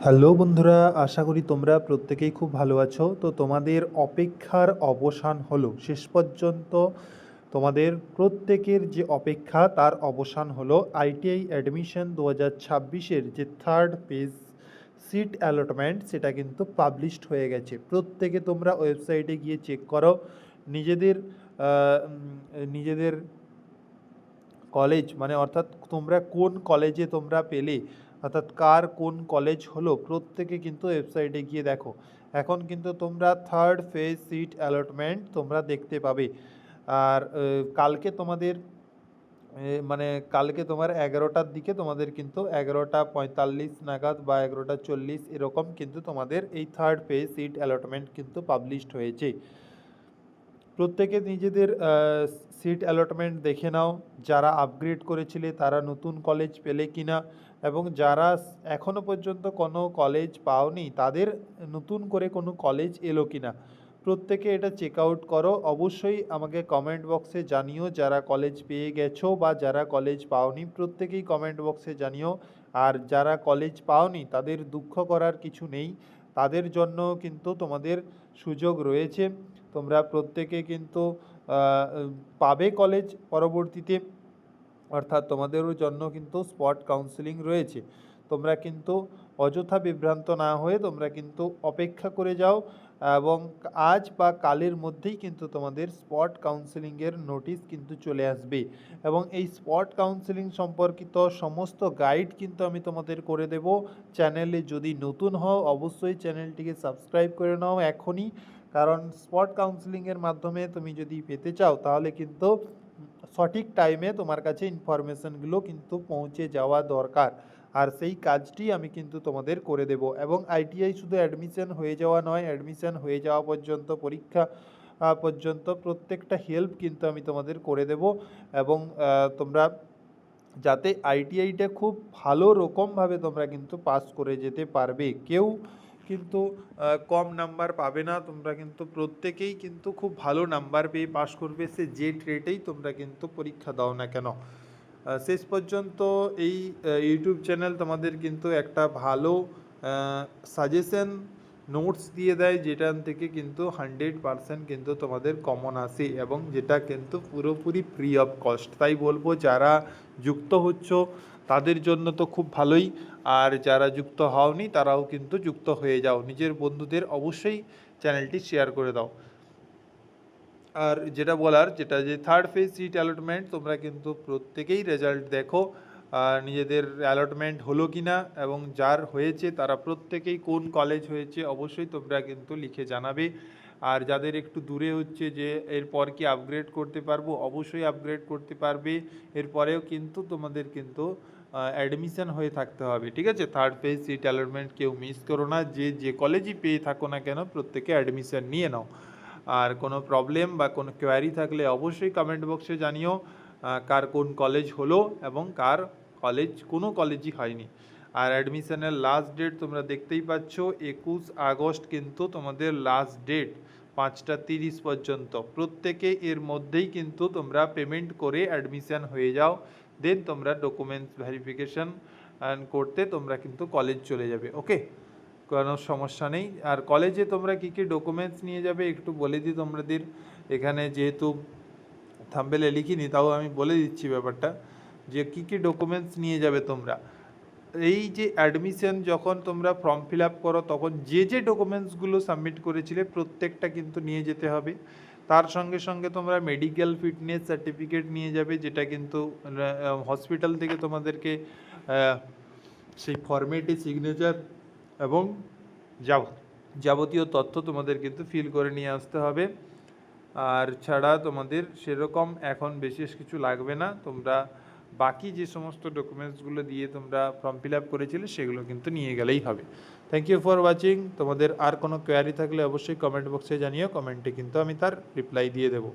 Hello বন্ধুরা, আশা করি তোমরা প্রত্যেকেই খুব ভালো আছো। তো তোমাদের অপেক্ষার অবসান হলো, শেষ পর্যন্ত তোমাদের প্রত্যেকের যে অপেক্ষা তার অবসান হলো। আইটিআই অ্যাডমিশন 2026-এর যে থার্ড পেজ সিট অ্যালটমেন্ট সেটা কিন্তু পাবলিশড হয়ে গেছে। প্রত্যেকে তোমরা ওয়েবসাইটে গিয়ে চেক করো নিজেদের নিজেদের কলেজ, মানে অর্থাৎ তোমরা কোন কলেজে তোমরা পেলে, অর্থাৎ কার কোন কলেজ হলো, প্রত্যেকে কিন্তু ওয়েবসাইটে গিয়ে দেখো। এখন কিন্তু তোমরা থার্ড ফেজ সিট অ্যালটমেন্ট তোমরা দেখতে পাবে। আর কালকে তোমাদের মানে কালকে তোমার 11টার দিকে তোমাদের কিন্তু 11টা 45 নাগাদ বা 11টা 40 এরকম কিন্তু তোমাদের এই থার্ড ফেজ সিট অ্যালটমেন্ট কিন্তু পাবলিশড হয়েছে। প্রত্যেকে নিজেদের সিট অ্যালটমেন্ট দেখে নাও, যারা আপগ্রেড করেছিলে তারা নতুন কলেজ পেলে কিনা, এবং যারা এখনও পর্যন্ত কোনো কলেজ পাওনি তাদের নতুন করে কোনো কলেজ এলো কিনা, প্রত্যেকে এটা চেক আউট করো। অবশ্যই আমাকে কমেন্ট বক্সে জানিও যারা কলেজ পেয়ে গেছো বা যারা কলেজ পাওনি, প্রত্যেকেই কমেন্ট বক্সে জানিও। আর যারা কলেজ পাওনি তাদের দুঃখ করার কিছু নেই, তাদের জন্য কিন্তু তোমাদের সুযোগ রয়েছে। তোমরা প্রত্যেকে কিন্তু পাবে কলেজ পরবর্তীতে, অর্থাৎ তোমাদেরও জন্য কিন্তু স্পট কাউন্সেলিং রয়েছে। তোমরা কিন্তু অযথা বিভ্রান্ত না হয়ে তোমরা কিন্তু অপেক্ষা করে যাও, এবং আজ বা কালের মধ্যেই কিন্তু তোমাদের স্পট কাউন্সেলিংয়ের নোটিশ কিন্তু চলে আসবে। এবং এই স্পট কাউন্সেলিং সম্পর্কিত সমস্ত গাইড কিন্তু আমি তোমাদের করে দেব। চ্যানেলে যদি নতুন হও অবশ্যই চ্যানেলটিকে সাবস্ক্রাইব করে নাও এখনই, কারণ স্পট কাউন্সেলিংয়ের মাধ্যমে তুমি যদি পেতে চাও তাহলে কিন্তু সঠিক টাইমে তোমার কাছে ইনফরমেশনগুলো কিন্তু পৌঁছে যাওয়া দরকার। আর সেই কাজটি আমি কিন্তু তোমাদের করে দেব। এবং আইটিআই শুধু অ্যাডমিশন হয়ে যাওয়া নয়, অ্যাডমিশন হয়ে যাওয়া পর্যন্ত, পরীক্ষা পর্যন্ত প্রত্যেকটা হেল্প কিন্তু আমি তোমাদের করে দেব। এবং তোমরা যাতে আইটিআইটা খুব ভালো রকমভাবে তোমরা কিন্তু পাস করে যেতে পারবে, কেউ কিন্তু কম নাম্বার পাবে না। তোমরা কিন্তু প্রত্যেকেই কিন্তু খুব ভালো নাম্বার পেয়ে পাস করবে, সে যে ট্রেটেই তোমরা কিন্তু পরীক্ষা দাও না কেন। শেষ পর্যন্ত এই ইউটিউব চ্যানেল তোমাদের কিন্তু একটা ভালো সাজেশন নোটস দিয়ে দেয়, যেটার থেকে কিন্তু 100% কিন্তু তোমাদের কমন আসে, এবং যেটা কিন্তু পুরোপুরি ফ্রি অফ কস্ট। তাই বলবো যারা যুক্ত হচ্ছ তাদের জন্য তো খুব ভালোই, আর যারা যুক্ত হওনি তারাও কিন্তু যুক্ত হয়ে যাও। নিজের বন্ধুদের অবশ্যই চ্যানেলটি শেয়ার করে দাও। আর যেটা বলার, যেটা যে থার্ড ফেজ সিট অ্যালটমেন্ট তোমরা কিন্তু প্রত্যেকেই রেজাল্ট দেখো নিজেদের অ্যালটমেন্ট হলো কি না, এবং যার হয়েছে তারা প্রত্যেকেই কোন কলেজ হয়েছে অবশ্যই তোমরা কিন্তু লিখে জানাবে। আর যাদের একটু দূরে হচ্ছে যে এরপর কি আপগ্রেড করতে পারবো, অবশ্যই আপগ্রেড করতে পারবে। এরপরেও কিন্তু তোমাদের কিন্তু অ্যাডমিশন হয়ে থাকতে হবে, ঠিক আছে? থার্ড ফেজ সিট অ্যালটমেন্ট কেউ মিস করো না, যে কলেজই পেয়ে থাকো না কেন প্রত্যেকে অ্যাডমিশন নিয়ে নাও। আর কোনো প্রবলেম বা কোনো কোয়ারি থাকলে অবশ্যই কমেন্ট বক্সে জানিও কার কোন কলেজ হলো এবং কার কলেজ কোনো কলেজই হয়নি। আর অ্যাডমিশনের লাস্ট ডেট তোমরা দেখতেই পাচ্ছ, 21 আগস্ট কিন্তু তোমাদের লাস্ট ডেট, 5টা 30 পর্যন্ত। প্রত্যেকে এর মধ্যেই কিন্তু তোমরা পেমেন্ট করে অ্যাডমিশন হয়ে যাও, দেন তোমরা ডকুমেন্টস ভেরিফিকেশন করতে তোমরা কিন্তু কলেজ চলে যাবে। ওকে, কোনো সমস্যা নেই। আর কলেজে তোমরা কী কী ডকুমেন্টস নিয়ে যাবে একটু বলে দিই তোমাদের। এখানে যেহেতু থাম্বনেলে লিখিনি তাও আমি বলে দিচ্ছি ব্যাপারটা, যে কী কী ডকুমেন্টস নিয়ে যাবে তোমরা। এই যে অ্যাডমিশন যখন তোমরা ফর্ম ফিল আপ করো তখন যে যে ডকুমেন্টসগুলো সাবমিট করেছিলে প্রত্যেকটা কিন্তু নিয়ে যেতে হবে। তার সঙ্গে সঙ্গে তোমরা মেডিকেল ফিটনেস সার্টিফিকেট নিয়ে যাবে, যেটা কিন্তু হসপিটাল থেকে তোমাদেরকে সেই ফর্মেটে সিগনেচার এবং যাবতীয় তথ্য তোমাদের কিন্তু ফিল করে নিয়ে আসতে হবে। আর ছাড়া তোমাদের সেরকম এখন বিশেষ কিছু লাগবে না, তোমরা বাকি যে সমস্ত ডকুমেন্টসগুলো দিয়ে তোমরা ফর্ম ফিল আপ করেছিলে সেগুলো কিন্তু নিয়ে গেলেই হবে। Thank you for watching. তোমাদের আর কোনো কোয়ারি থাকলে অবশ্যই কমেন্ট বক্সে জানিও, কমেন্টে কিন্তু আমি তার রিপ্লাই দিয়ে দেবো।